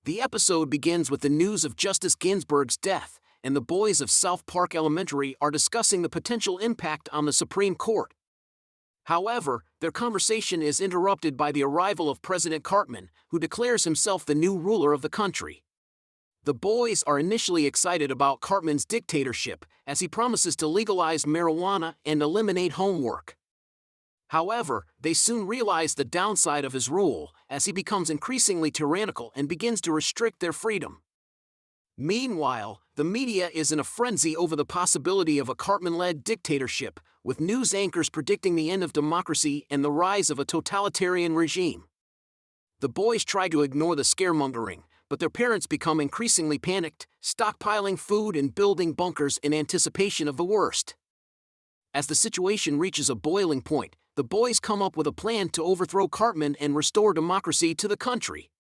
The episode begins with the news of Justice Ginsburg's death, and the boys of South Park Elementary are discussing the potential impact on the Supreme Court. However, their conversation is interrupted by the arrival of President Cartman, who declares himself the new ruler of the country. The boys are initially excited about Cartman's dictatorship, as he promises to legalize marijuana and eliminate homework. However, they soon realize the downside of his rule, as he becomes increasingly tyrannical and begins to restrict their freedom. Meanwhile, the media is in a frenzy over the possibility of a Cartman-led dictatorship, with news anchors predicting the end of democracy and the rise of a totalitarian regime. The boys try to ignore the scaremongering, but their parents become increasingly panicked, stockpiling food and building bunkers in anticipation of the worst. As the situation reaches a boiling point, the boys come up with a plan to overthrow Cartman and restore democracy to the country.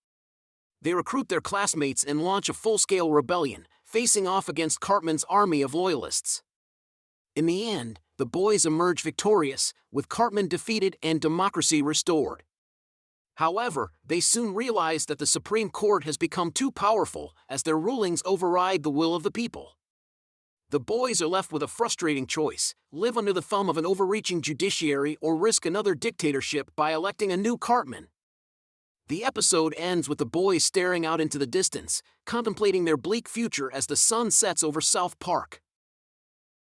They recruit their classmates and launch a full-scale rebellion, facing off against Cartman's army of loyalists. In the end, the boys emerge victorious, with Cartman defeated and democracy restored. However, they soon realize that the Supreme Court has become too powerful, as their rulings override the will of the people. The boys are left with a frustrating choice: live under the thumb of an overreaching judiciary or risk another dictatorship by electing a new Cartman. The episode ends with the boys staring out into the distance, contemplating their bleak future as the sun sets over South Park.